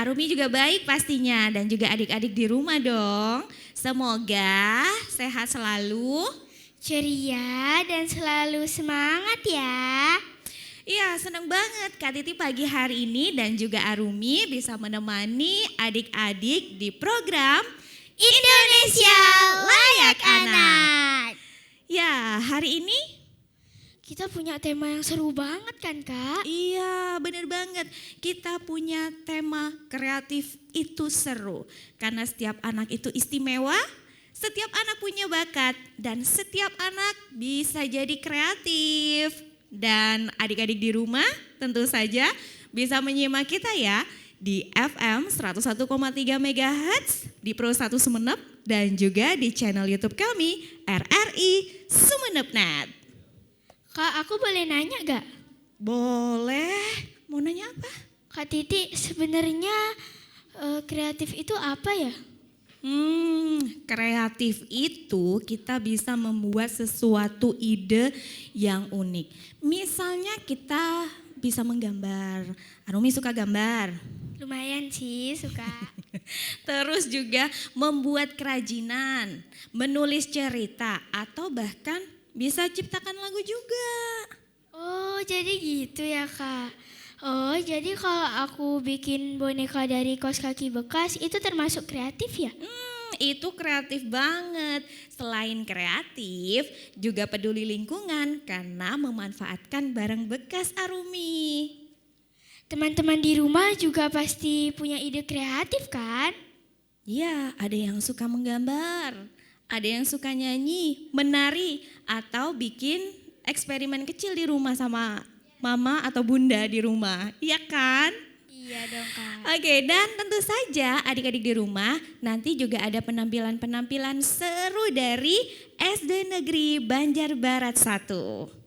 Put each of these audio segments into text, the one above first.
Arumi juga baik pastinya dan juga adik-adik di rumah dong. Semoga sehat selalu, ceria dan selalu semangat ya. Iya, senang banget Kak Titi pagi hari ini dan juga Arumi bisa menemani adik-adik di program Indonesia Layak Anak. Ya, hari ini Kita punya tema yang seru banget kan Kak? iya, bener banget. Kita punya tema kreatif itu seru. Karena setiap anak itu istimewa, setiap anak punya bakat, dan setiap anak bisa jadi kreatif. Dan adik-adik di rumah tentu saja bisa menyimak kita ya di FM 101,3 MHz di Pro 1 Sumeneb dan juga di channel YouTube kami RRI Sumeneb.net. Kak, aku boleh nanya gak? Boleh, mau nanya apa? Kak Titi, sebenarnya kreatif itu apa ya? Kreatif itu kita bisa membuat sesuatu ide yang unik. Misalnya kita bisa menggambar. Arumi suka gambar. Lumayan sih, suka. Terus juga membuat kerajinan, menulis cerita, atau bahkan bisa ciptakan lagu juga. Oh, jadi gitu ya Kak. Oh, jadi kalau aku bikin boneka dari kaos kaki bekas itu termasuk kreatif ya? Itu kreatif banget. Selain kreatif, juga peduli lingkungan karena memanfaatkan barang bekas Arumi. Teman-teman di rumah juga pasti punya ide kreatif kan? Ya, ada yang suka menggambar, ada yang suka nyanyi, menari, atau bikin eksperimen kecil di rumah sama mama atau bunda di rumah. Iya kan? Iya dong Kak. Oke, dan tentu saja adik-adik di rumah nanti juga ada penampilan-penampilan seru dari SD Negeri Banjarbarat 1.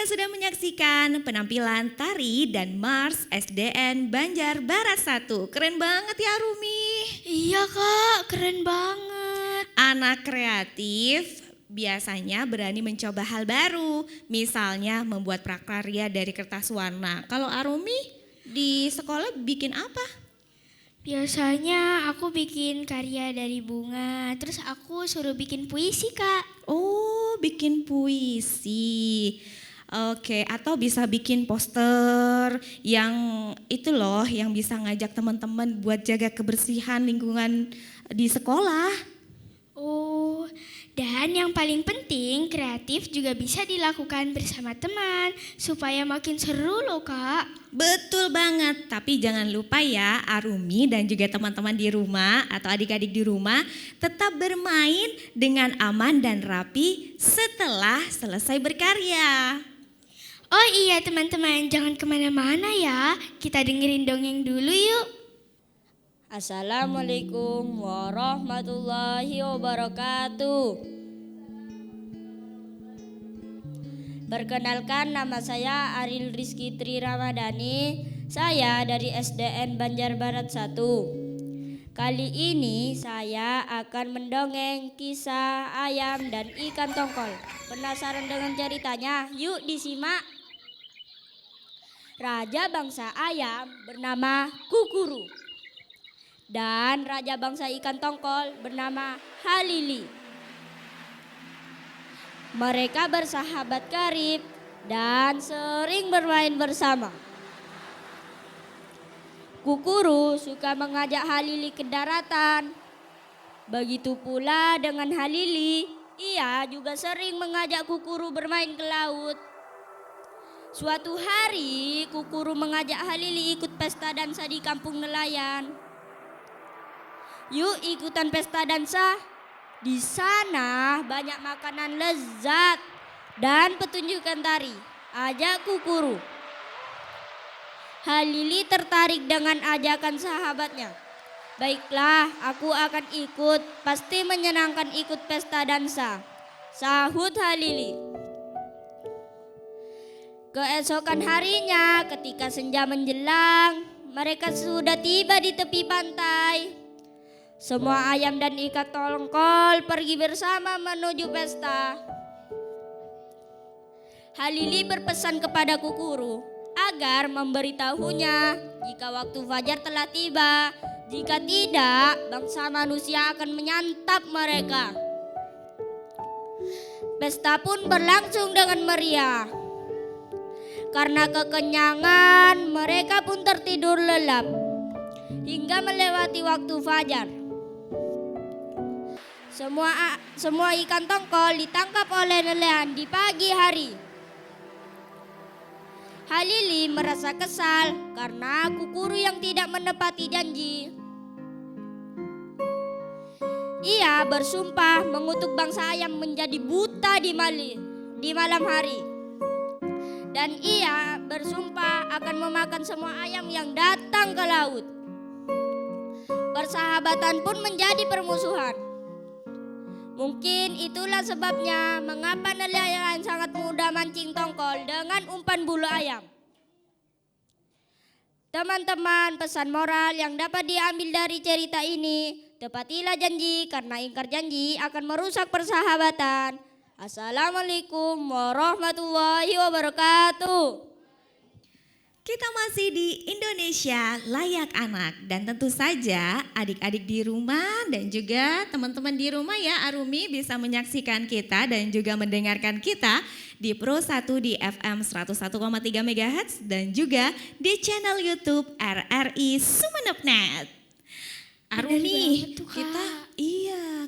Anda sudah menyaksikan penampilan tari dan Mars SDN Banjar Barat 1. Keren banget ya Rumi. Iya Kak, keren banget. Anak kreatif biasanya berani mencoba hal baru. Misalnya membuat prakarya dari kertas warna. Kalau Arumi di sekolah bikin apa? Biasanya aku bikin karya dari bunga, terus aku suruh bikin puisi Kak. Oh, bikin puisi. Oke, atau bisa bikin poster yang itu loh, yang bisa ngajak teman-teman buat jaga kebersihan lingkungan di sekolah. Oh, dan yang paling penting kreatif juga bisa dilakukan bersama teman supaya makin seru loh Kak. Betul banget, tapi jangan lupa ya Arumi dan juga teman-teman di rumah atau adik-adik di rumah tetap bermain dengan aman dan rapi setelah selesai berkarya. Oh iya teman-teman, jangan kemana-mana ya, kita dengerin dongeng dulu yuk. Assalamualaikum warahmatullahi wabarakatuh. Perkenalkan, nama saya Ariel Rizky Tri Ramadhani. Saya dari SDN Banjar Barat 1. Kali ini saya akan mendongeng kisah ayam dan ikan tongkol. Penasaran dengan ceritanya? Yuk disimak. Raja bangsa ayam bernama Kukuru dan raja bangsa ikan tongkol bernama Halili. Mereka bersahabat karib dan sering bermain bersama. Kukuru suka mengajak Halili ke daratan. Begitu pula dengan Halili, ia juga sering mengajak Kukuru bermain ke laut. Suatu hari, Kukuru mengajak Halili ikut pesta dansa di kampung nelayan. Yuk ikutan pesta dansa. Di sana banyak makanan lezat dan pertunjukan tari. Ajak Kukuru. Halili tertarik dengan ajakan sahabatnya. Baiklah, aku akan ikut. Pasti menyenangkan ikut pesta dansa, sahut Halili. Keesokan harinya, ketika senja menjelang, mereka sudah tiba di tepi pantai. Semua ayam dan ikan tongkol pergi bersama menuju pesta. Halili berpesan kepada Kukuru agar memberitahunya jika waktu fajar telah tiba. Jika tidak, bangsa manusia akan menyantap mereka. Pesta pun berlangsung dengan meriah. Karena kekenyangan, mereka pun tertidur lelap hingga melewati waktu fajar. Semua ikan tongkol ditangkap oleh nelayan di pagi hari. Halili merasa kesal karena Kukuru yang tidak menepati janji. Ia bersumpah mengutuk bangsa ayam menjadi buta di malam hari. Dan ia bersumpah akan memakan semua ayam yang datang ke laut. Persahabatan pun menjadi permusuhan. Mungkin itulah sebabnya mengapa nelayan sangat mudah mancing tongkol dengan umpan bulu ayam. Teman-teman, pesan moral yang dapat diambil dari cerita ini, tepatilah janji karena ingkar janji akan merusak persahabatan. Assalamualaikum warahmatullahi wabarakatuh. Kita masih di Indonesia Layak Anak dan tentu saja adik-adik di rumah dan juga teman-teman di rumah ya Arumi bisa menyaksikan kita dan juga mendengarkan kita di Pro 1 di FM 101,3 MHz dan juga di channel YouTube RRI Sumeneb.net. Arumi,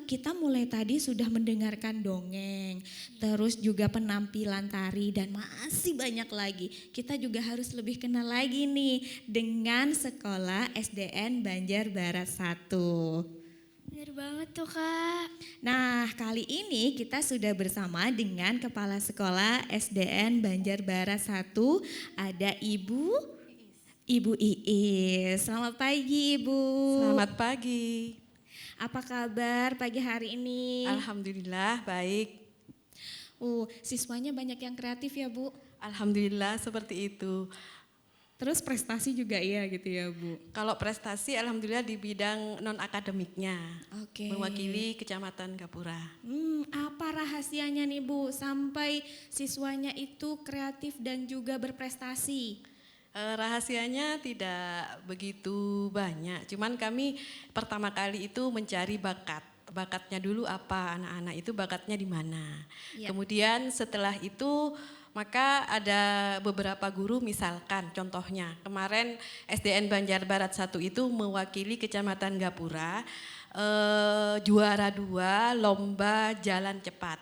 kita mulai tadi sudah mendengarkan dongeng, terus juga penampilan tari dan masih banyak lagi. Kita juga harus lebih kenal lagi nih dengan sekolah SDN Banjar Barat 1. Bener banget tuh Kak. Nah, kali ini kita sudah bersama dengan Kepala Sekolah SDN Banjar Barat 1, ada Ibu Iis. Selamat pagi Ibu. Selamat pagi. Apa kabar pagi hari ini? Alhamdulillah baik. Siswanya banyak yang kreatif ya Bu? Alhamdulillah seperti itu. Terus prestasi juga iya gitu ya Bu? Kalau prestasi alhamdulillah di bidang non-akademiknya. Oke. Mewakili Kecamatan Gapura. Apa rahasianya nih Bu sampai siswanya itu kreatif dan juga berprestasi? Rahasianya tidak begitu banyak, cuman kami pertama kali itu mencari bakat. Bakatnya dulu apa, anak-anak itu bakatnya di mana. Ya. Kemudian setelah itu maka ada beberapa guru, misalkan contohnya kemarin SDN Banjar Barat 1 itu mewakili Kecamatan Gapura juara 2 lomba jalan cepat.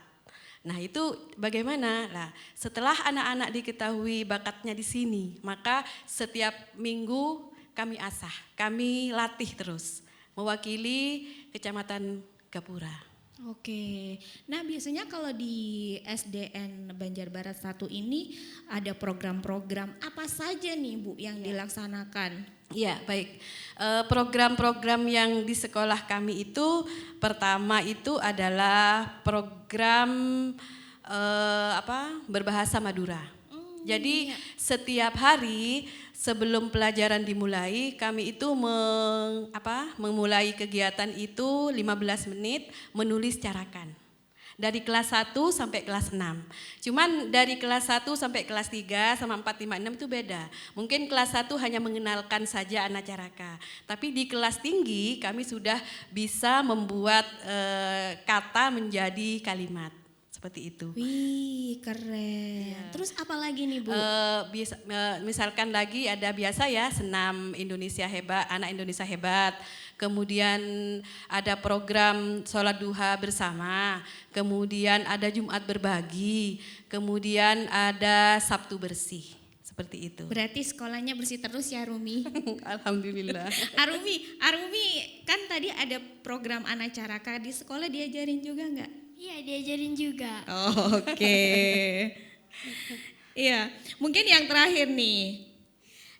Nah itu bagaimana? Nah, setelah anak-anak diketahui bakatnya di sini, maka setiap minggu kami asah, kami latih terus mewakili Kecamatan Gapura. Oke, nah biasanya kalau di SDN Banjar Barat 1 ini ada program-program apa saja nih Bu yang dilaksanakan? Iya, baik. Program-program yang di sekolah kami itu pertama itu adalah program berbahasa Madura. Jadi setiap hari sebelum pelajaran dimulai, kami itu memulai kegiatan itu 15 menit menulis carakan. Dari kelas 1 sampai kelas 6. Cuman dari kelas 1 sampai kelas 3 sama 4, 5, 6 itu beda. Mungkin kelas 1 hanya mengenalkan saja anacaraka. Tapi di kelas tinggi kami sudah bisa membuat kata menjadi kalimat. Seperti itu. Wih, keren. Ya. Terus apa lagi nih Bu? Misalkan lagi ada biasa ya senam Indonesia hebat, anak Indonesia hebat. Kemudian ada program sholat duha bersama. Kemudian ada Jumat berbagi. Kemudian ada Sabtu bersih. Seperti itu. Berarti sekolahnya bersih terus ya Rumi? Alhamdulillah. Arumi kan tadi ada program anacaraka di sekolah diajarin juga nggak? Iya, diajarin juga. Oke. Iya, mungkin yang terakhir nih.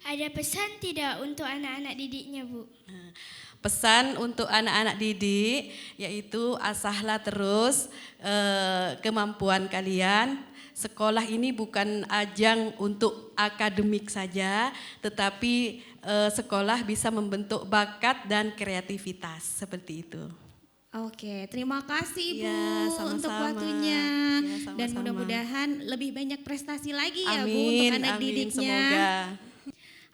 Ada pesan tidak untuk anak-anak didiknya, Bu? Pesan untuk anak-anak didik yaitu asahlah terus kemampuan kalian. Sekolah ini bukan ajang untuk akademik saja, tetapi sekolah bisa membentuk bakat dan kreativitas seperti itu. Oke, terima kasih Ibu Ya, sama-sama. untuk waktunya. Ya, sama-sama. Dan mudah-mudahan lebih banyak prestasi lagi ya Bu Amin, untuk anak amin, didiknya. semoga.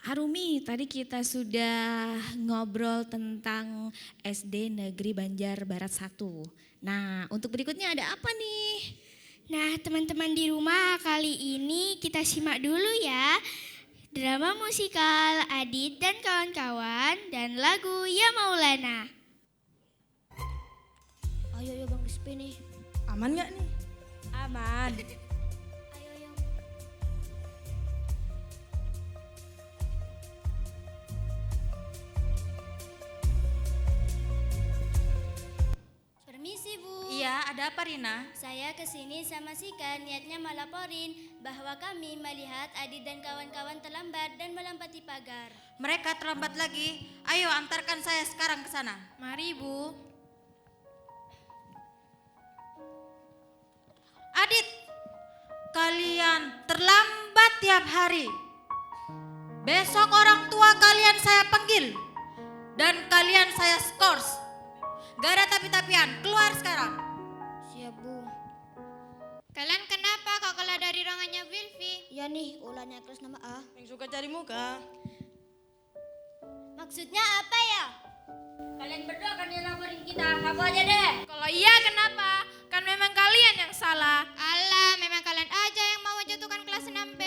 Arumi, tadi kita sudah ngobrol tentang SD Negeri Banjar Barat 1. Nah, untuk berikutnya ada apa nih? Nah, teman-teman di rumah, kali ini kita simak dulu ya. Drama musikal Adit dan kawan-kawan dan lagu Ya Maulana. Ayo Bang Rizky nih. Aman nggak nih? Aman. Permisi Bu. Iya, ada apa Rina? Saya kesini sama Sika, niatnya melaporin bahwa kami melihat Adit dan kawan-kawan terlambat dan melompati pagar. Mereka terlambat lagi. Ayo antarkan saya sekarang ke sana. Mari, Bu. Adit, kalian terlambat tiap hari. Besok orang tua kalian saya panggil dan kalian saya skors. Gak ada tapi-tapian, keluar sekarang. Siap Bu. Kalian kenapa kok kalah dari ruangannya Wilfi? Ya nih, ulangnya kelas nama A. Yang suka cari muka. Maksudnya apa ya? Kalian berdua kan yang laporin kita, aku aja deh. Kalau iya kenapa? Kan memang kalian yang salah. Alah, memang kalian aja yang mau jatuhkan kelas 6B.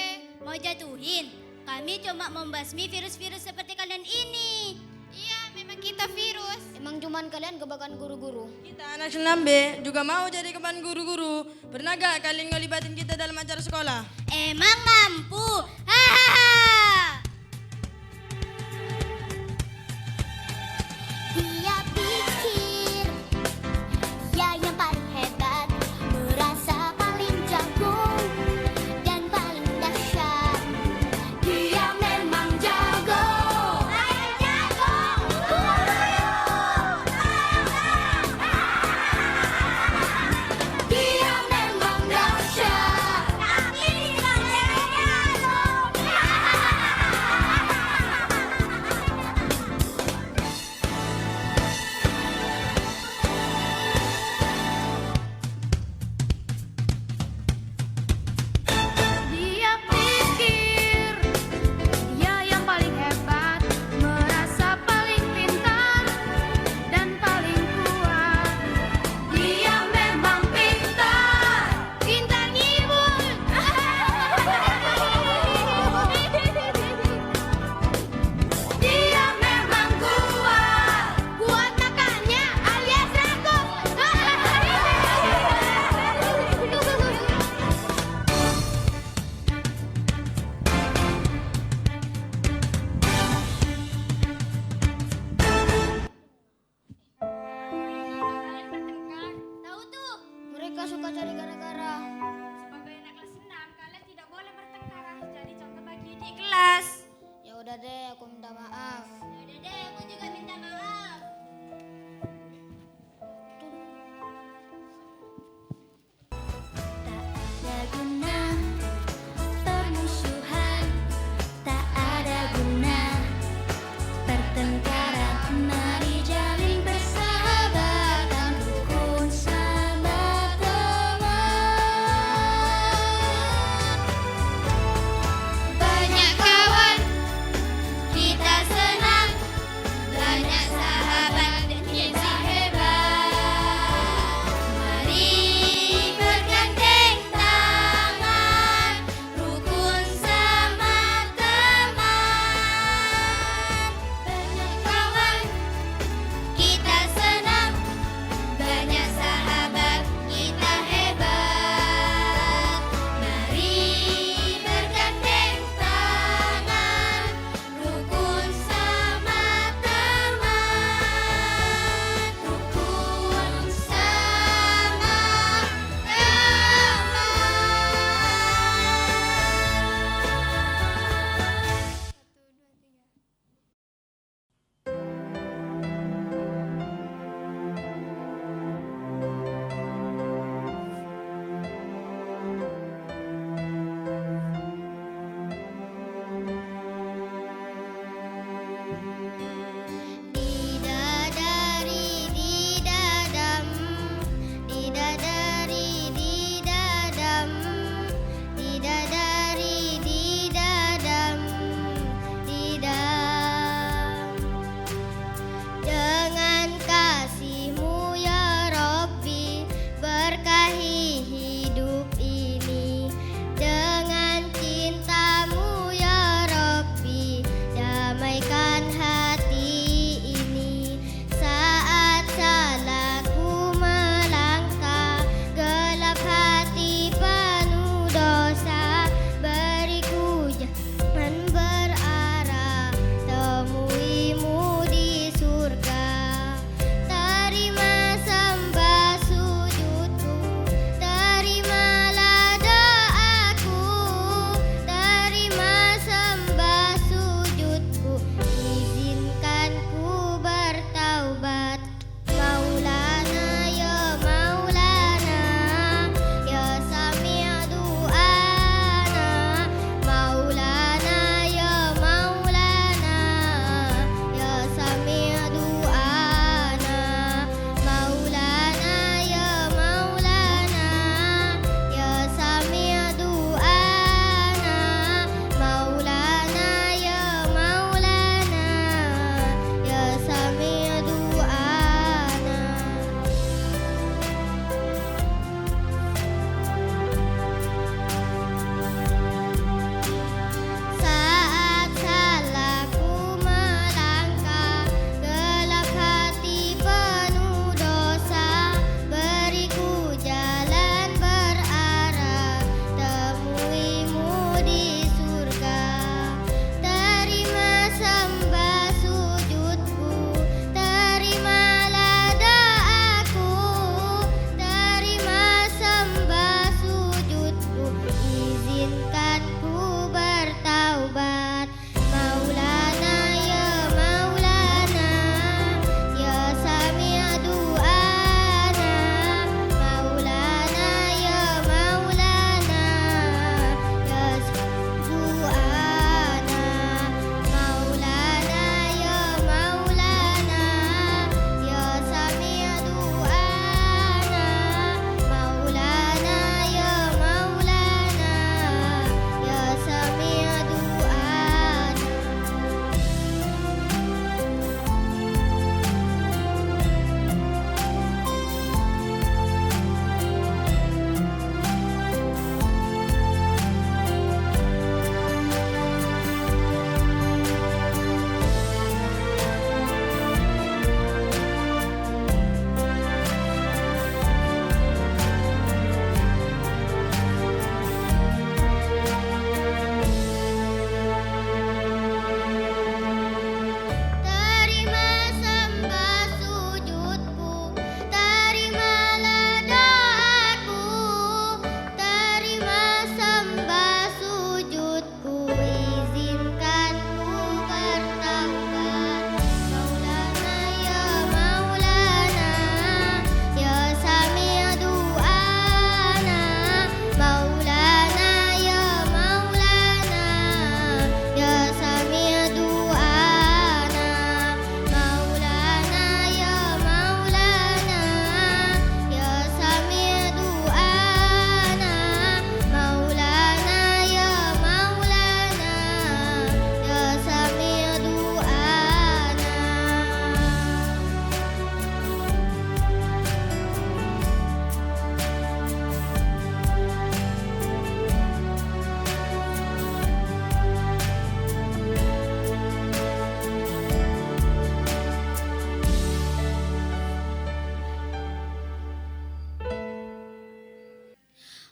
Mau jatuhin? Kami cuma membasmi virus-virus seperti kalian ini. Iya, memang kita virus. Emang cuman kalian kebakan guru-guru. Kita anak 9B juga mau jadi keban guru-guru. Pernah gak kalian ngelibatin kita dalam acara sekolah? Emang mampu? Hahaha. Dia pikir dia yang paling hebat, merasa paling jago dan paling dahsyat. Dia memang jago. Ayo jago. Dia memang dahsyat. Tapi tidak suka cari gara-gara. Sebagai anak kelas 6, kalian tidak boleh bertengkar. Jadi contoh bagi di kelas. Ya udah deh, aku minta maaf. Ya udah deh, aku juga minta maaf. Tak ada guna permusuhan, tak ada guna pertengkaran. Mari jalin persahabatan, rukun sahabat teman.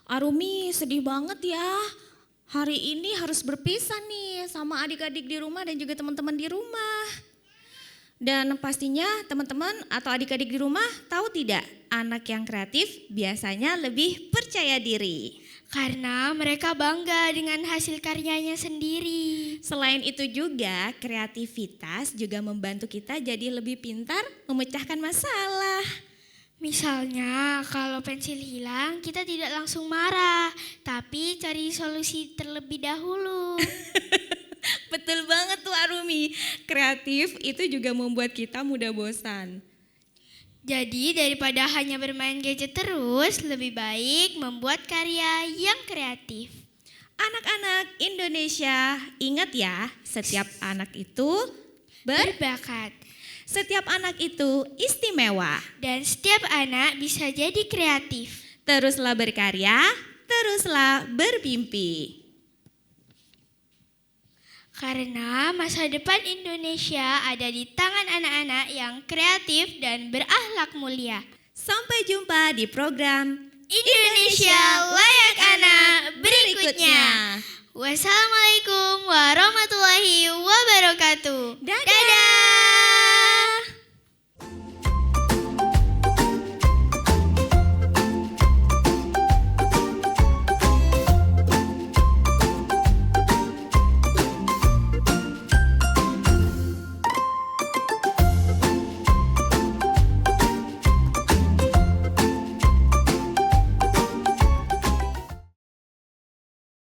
Arumi sedih banget ya. Hari ini harus berpisah nih sama adik-adik di rumah dan juga teman-teman di rumah. Dan pastinya teman-teman atau adik-adik di rumah tahu tidak, anak yang kreatif biasanya lebih percaya diri. Karena mereka bangga dengan hasil karyanya sendiri. Selain itu juga kreativitas juga membantu kita jadi lebih pintar memecahkan masalah. Misalnya, kalau pensil hilang, kita tidak langsung marah, tapi cari solusi terlebih dahulu. Betul banget tuh Arumi. Kreatif itu juga membuat kita mudah bosan. Jadi, daripada hanya bermain gadget terus, lebih baik membuat karya yang kreatif. Anak-anak Indonesia, ingat ya, setiap anak itu Berbakat. setiap anak itu istimewa. Dan setiap anak bisa jadi kreatif. Teruslah berkarya, teruslah bermimpi. Karena masa depan Indonesia ada di tangan anak-anak yang kreatif dan berakhlak mulia. Sampai jumpa di program Indonesia Layak Anak berikutnya. Wassalamualaikum warahmatullahi wabarakatuh. Dadah. Dadah.